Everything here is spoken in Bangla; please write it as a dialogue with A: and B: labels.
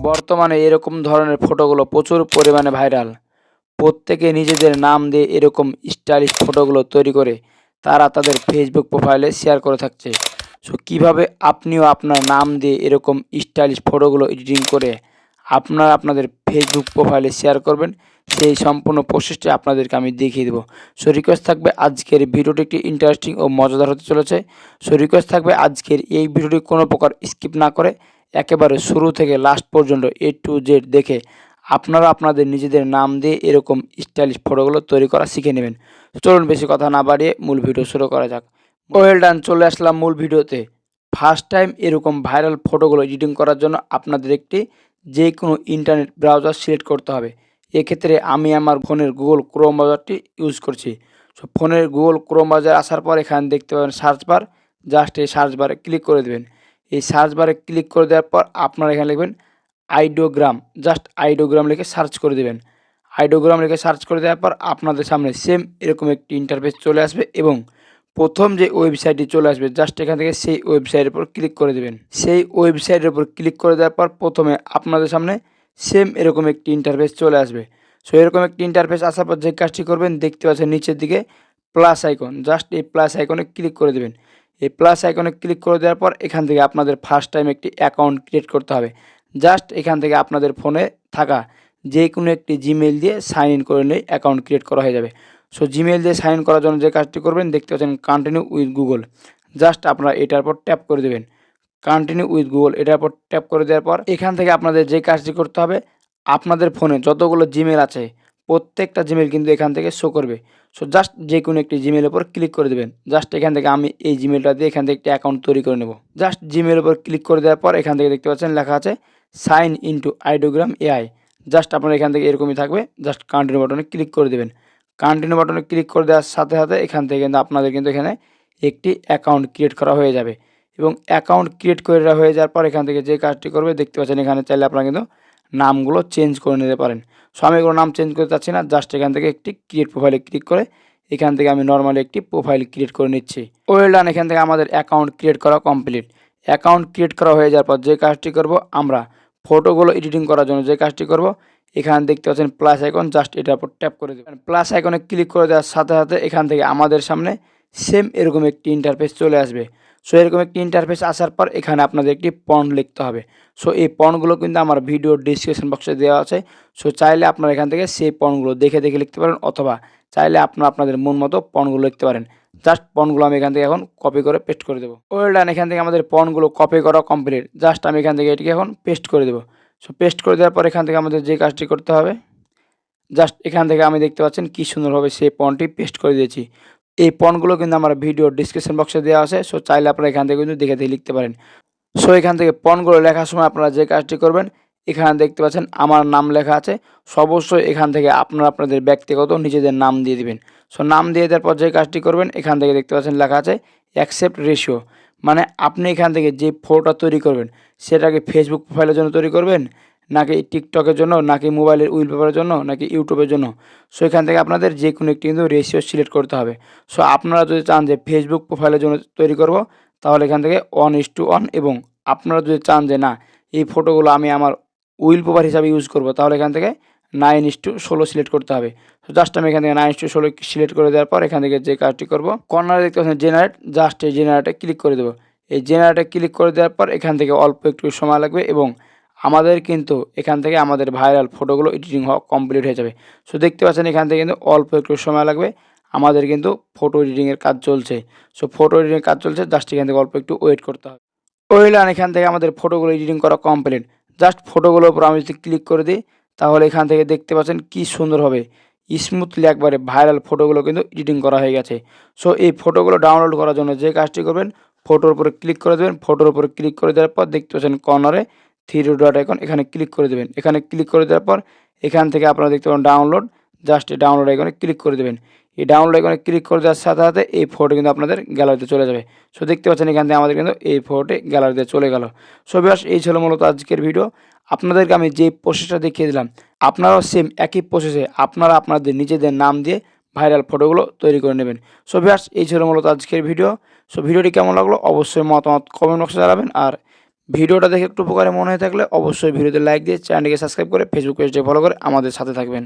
A: বর্তমানে এরকম ধরনের ফটোগুলো প্রচুর পরিমাণে ভাইরাল। প্রত্যেকে নিজেদের নাম দিয়ে এরকম স্টাইলিশ ফটোগুলো তৈরি করে তারা তাদের ফেসবুক প্রোফাইলে শেয়ার করে থাকছে। সো কীভাবে আপনিও আপনার নাম দিয়ে এরকম স্টাইলিশ ফটোগুলো এডিটিং করে আপনারা আপনাদের ফেসবুক প্রোফাইলে শেয়ার করবেন, সেই সম্পূর্ণ প্রসেসটি আপনাদেরকে আমি দেখিয়ে দেবো। সো রিকোয়েস্ট থাকবে আজকের ভিডিওটি একটি ইন্টারেস্টিং ও মজাদার হতে চলেছে। সো রিকোয়েস্ট থাকবে আজকের এই ভিডিওটি কোনো প্রকার স্কিপ না করে একেবারে শুরু থেকে লাস্ট পর্যন্ত A to Z দেখে আপনারা আপনাদের নিজেদের নাম দিয়ে এরকম স্টাইলিশ ফটোগুলো তৈরি করা শিখে নেবেন। চলুন বেশি কথা না বাড়িয়ে মূল ভিডিও শুরু করা যাক। ওয়েল ডান, চলে আসলাম মূল ভিডিওতে। ফার্স্ট টাইম এরকম ভাইরাল ফটোগুলো এডিটিং করার জন্য আপনাদের একটি যে কোনো ইন্টারনেট ব্রাউজার সিলেক্ট করতে হবে। এক্ষেত্রে আমি আমার ফোনের গুগল ক্রোম ব্রাউজারটি ইউজ করছি। সো ফোনের গুগল ক্রোম ব্রাউজার আসার পর এখানে দেখতে পাবেন সার্চ বার, জাস্ট এই সার্চ বারে ক্লিক করে দেবেন। এই সার্চ বারে ক্লিক করে দেওয়ার পর আপনারা এখানে লিখবেন আইডিওগ্রাম, জাস্ট আইডিওগ্রাম লিখে সার্চ করে দেবেন। আইডিওগ্রাম লিখে সার্চ করে দেওয়ার পর আপনাদের সামনে সেম এরকম একটি ইন্টারফেস চলে আসবে এবং প্রথম যে ওয়েবসাইটটি চলে আসবে জাস্ট এখান থেকে সেই ওয়েবসাইটের উপর ক্লিক করে দেবেন। সেই ওয়েবসাইটের উপর ক্লিক করে দেওয়ার পর প্রথমে আপনাদের সামনে সেম এরকম একটি ইন্টারফেস চলে আসবে। সো এরকম একটি ইন্টারফেস আসার পর যে কাজটি করবেন দেখতে পাচ্ছেন নিচের দিকে প্লাস আইকন, জাস্ট এই প্লাস আইকনে ক্লিক করে দেবেন। এই প্লাস আইকনে ক্লিক করে দেওয়ার পর এখান থেকে আপনাদের ফার্স্ট টাইম একটি অ্যাকাউন্ট ক্রিয়েট করতে হবে। জাস্ট এখান থেকে আপনাদের ফোনে থাকা যে কোনো একটি জিমেইল দিয়ে সাইন ইন করে নিয়ে অ্যাকাউন্ট ক্রিয়েট করা হয়ে যাবে। সো জিমেইল দিয়ে সাইন করার জন্য যে কাজটি করবেন দেখতে পাচ্ছেন কন্টিনিউ উইথ গুগল, জাস্ট আপনারা এটার উপর ট্যাপ করে দেবেন। কন্টিনিউ উইথ গুগল এটার উপর ট্যাপ করে দেওয়ার পর এখান থেকে আপনাদের যে কাজটি করতে হবে আপনাদের ফোনে যতগুলো জিমেল আছে প্রত্যেকটা জিমেল কিন্তু এখান থেকে শো করবে। সো জাস্ট যে কোনো একটি জিমেলের উপর ক্লিক করে দেবেন। জাস্ট এখান থেকে আমি এই জিমেলটা দিয়ে এখান থেকে একটি অ্যাকাউন্ট তৈরি করে নেব। জাস্ট জিমেলের উপর ক্লিক করে দেওয়ার পর এখান থেকে দেখতে পাচ্ছেন লেখা আছে sign into Ideogram AI. Just আপনারা এখান থেকে এরকমই থাকবে, জাস্ট কন্টিনিউ বাটনে ক্লিক করে দেবেন। কন্টিনিউ বাটনে ক্লিক করে দেওয়ার সাথে সাথে এখান থেকে কিন্তু আপনাদের কিন্তু এখানে একটি অ্যাকাউন্ট ক্রিয়েট করা হয়ে যাবে এবং অ্যাকাউন্ট ক্রিয়েট করে হয়ে যাওয়ার পর এখান থেকে যে কাজটি করবে দেখতে পাচ্ছেন এখানে চাইলে আপনারা কিন্তু নামগুলো চেঞ্জ করে নিতে পারেন। সো আমি এগুলো নাম চেঞ্জ করতে চাচ্ছি না, জাস্ট এখান থেকে একটি ক্রিয়েট প্রোফাইলে ক্লিক করে এখান থেকে আমি নর্মালি একটি প্রোফাইল ক্রিয়েট করে নিচ্ছি। ওয়েল ডান, এখান থেকে আমাদের অ্যাকাউন্ট ক্রিয়েট করা কমপ্লিট। অ্যাকাউন্ট ক্রিয়েট করা হয়ে যাওয়ার পর যে কাজটি করব আমরা ফটোগুলো এডিটিং করার জন্য যে কাজটি করব এখানে দেখতে পাচ্ছেন প্লাস আইকন, জাস্ট এটার উপর ট্যাপ করে দেবেন। প্লাস আইকনে ক্লিক করে দেওয়ার সাথে সাথে এখান থেকে আমাদের সামনে সেম এরকম একটি ইন্টারফেস চলে আসবে। সো এরকম একটি ইন্টারফেস আসার পর এখানে আপনাদের একটি পয়েন্ট লিখতে হবে। সো এই পয়েন্টগুলো কিন্তু আমার ভিডিওর ডিসক্রিপশন বক্সে দেওয়া আছে। সো চাইলে আপনারা এখান থেকে সেই পয়েন্টগুলো দেখে দেখে লিখতে পারেন অথবা চাইলে আপনারা আপনাদের মন মতো পয়েন্টগুলো লিখতে পারেন। জাস্ট পয়েন্টগুলো আমি এখান থেকে এখন কপি করে পেস্ট করে দেবো। ওয়েল ডান, এখান থেকে আমাদের পয়েন্টগুলো কপি করা কমপ্লিট। জাস্ট আমি এখান থেকে এটিকে এখন পেস্ট করে দেবো। সো পেস্ট করে দেওয়ার পর এখান থেকে আমাদের যে কাজটি করতে হবে জাস্ট এখান থেকে আমি দেখতে পাচ্ছেন কী সুন্দরভাবে সেই পয়েন্টটি পেস্ট করে দিয়েছি। এই পয়েন্টগুলো কিন্তু আমার ভিডিওর ডিসক্রিপশন বক্সে দেওয়া আছে। সো চাইলে আপনারা এখান থেকে কিন্তু দেখে দেখে লিখতে পারেন। সো এখান থেকে পয়েন্টগুলো লেখার সময় আপনারা যে কাজটি করবেন এখানে দেখতে পাচ্ছেন আমার নাম লেখা আছে। সো অবশ্যই এখান থেকে আপনারা আপনাদের ব্যক্তিগত নিজেদের নাম দিয়ে দিবেন। সো নাম দিয়ে দেওয়ার পর যে কাজটি করবেন এখান থেকে দেখতে পাচ্ছেন লেখা আছে অ্যাকসেপ্ট রেশিও, মানে আপনি এখান থেকে যে ফটোটা তৈরি করবেন সেটাকে ফেসবুক প্রোফাইলের জন্য তৈরি করবেন নাকি টিকটকের জন্য নাকি মোবাইলের উইলপেপারের জন্য নাকি ইউটিউবের জন্য। সো এখান থেকে আপনাদের যে কোনো একটি কিন্তু রেশিও সিলেক্ট করতে হবে। সো আপনারা যদি চান যে ফেসবুক প্রোফাইলের জন্য তৈরি করব তাহলে এখান থেকে 1:1 এবং আপনারা যদি চান যে না এই ফটোগুলো আমি আমার উইলপেপার হিসাবে ইউজ করব তাহলে এখান থেকে 9:16 সিলেক্ট করতে হবে। তো জাস্ট আমি এখান থেকে 9:16 সিলেক্ট করে দেওয়ার পর এখান থেকে যে কাজটি করব কর্নারে দেখতে পাচ্ছেন জেনারেট, জাস্ট এই জেনারেটে ক্লিক করে দেবো। এই জেনারেটে ক্লিক করে দেওয়ার পর এখান থেকে অল্প একটু সময় লাগবে এবং আমাদের কিন্তু এখান থেকে আমাদের ভাইরাল ফটোগুলো এডিটিং হওয়া কমপ্লিট হয়ে যাবে। সো দেখতে পাচ্ছেন এখান থেকে কিন্তু অল্প একটু সময় লাগবে, আমাদের কিন্তু ফটো এডিটিংয়ের কাজ চলছে। সো ফটো এডিটিংয়ের কাজ চলছে, জাস্ট এখান থেকে অল্প একটু ওয়েট করতে হবে। ওয়েল ডান, এখান থেকে আমাদের ফটোগুলো এডিটিং করা কমপ্লিট। জাস্ট ফটোগুলোর উপর আমি যদি ক্লিক করে দিই তাহলে এখান থেকে দেখতে পাচ্ছেন কী সুন্দরভাবে স্মুথলি একবারে ভাইরাল ফটোগুলো কিন্তু এডিটিং করা হয়ে গেছে। সো এই ফটোগুলো ডাউনলোড করার জন্য যে কাজটি করবেন ফটোর উপরে ক্লিক করে দেবেন। ফটোর উপরে ক্লিক করে দেওয়ার পর দেখতে পাচ্ছেন কর্নারে 3 ডট আইকন, এখানে ক্লিক করে দেবেন। এখানে ক্লিক করে দেওয়ার পর এখান থেকে আপনারা দেখতে পাবেন ডাউনলোড, জাস্ট এই ডাউনলোড আইকনে ক্লিক করে দেবেন। এই ডাউনলোড আইকনে ক্লিক করে দেওয়ার সাথে সাথে এই ফটো কিন্তু আপনাদের গ্যালারিতে চলে যাবে। সো দেখতে পাচ্ছেন এখান থেকে আমাদের কিন্তু এই ফটোটি গ্যালারিতে চলে গেল। সো ভিউয়ার্স, এই ছিল মূলত আজকের ভিডিও। আপনাদেরকে আমি যে প্রসেসটা দেখিয়ে দিলাম আপনারাও সেম একই প্রসেসে আপনারা আপনাদের নিজেদের নাম দিয়ে ভাইরাল ফটোগুলো তৈরি করে নেবেন। সো ভিউয়ার্স, এই ছিল মূলত আজকের ভিডিও। সো ভিডিওটি কেমন লাগলো অবশ্যই মতামত কমেন্ট বক্সে জানাবেন আর ভিডিওটা দেখে একটু উপকারে মনে হয়ে থাকলে অবশ্যই ভিডিওতে লাইক দিয়ে চ্যানেলটিকে সাবস্ক্রাইব করে ফেসবুক পেজটি ফলো করে আমাদের সাথে থাকবেন।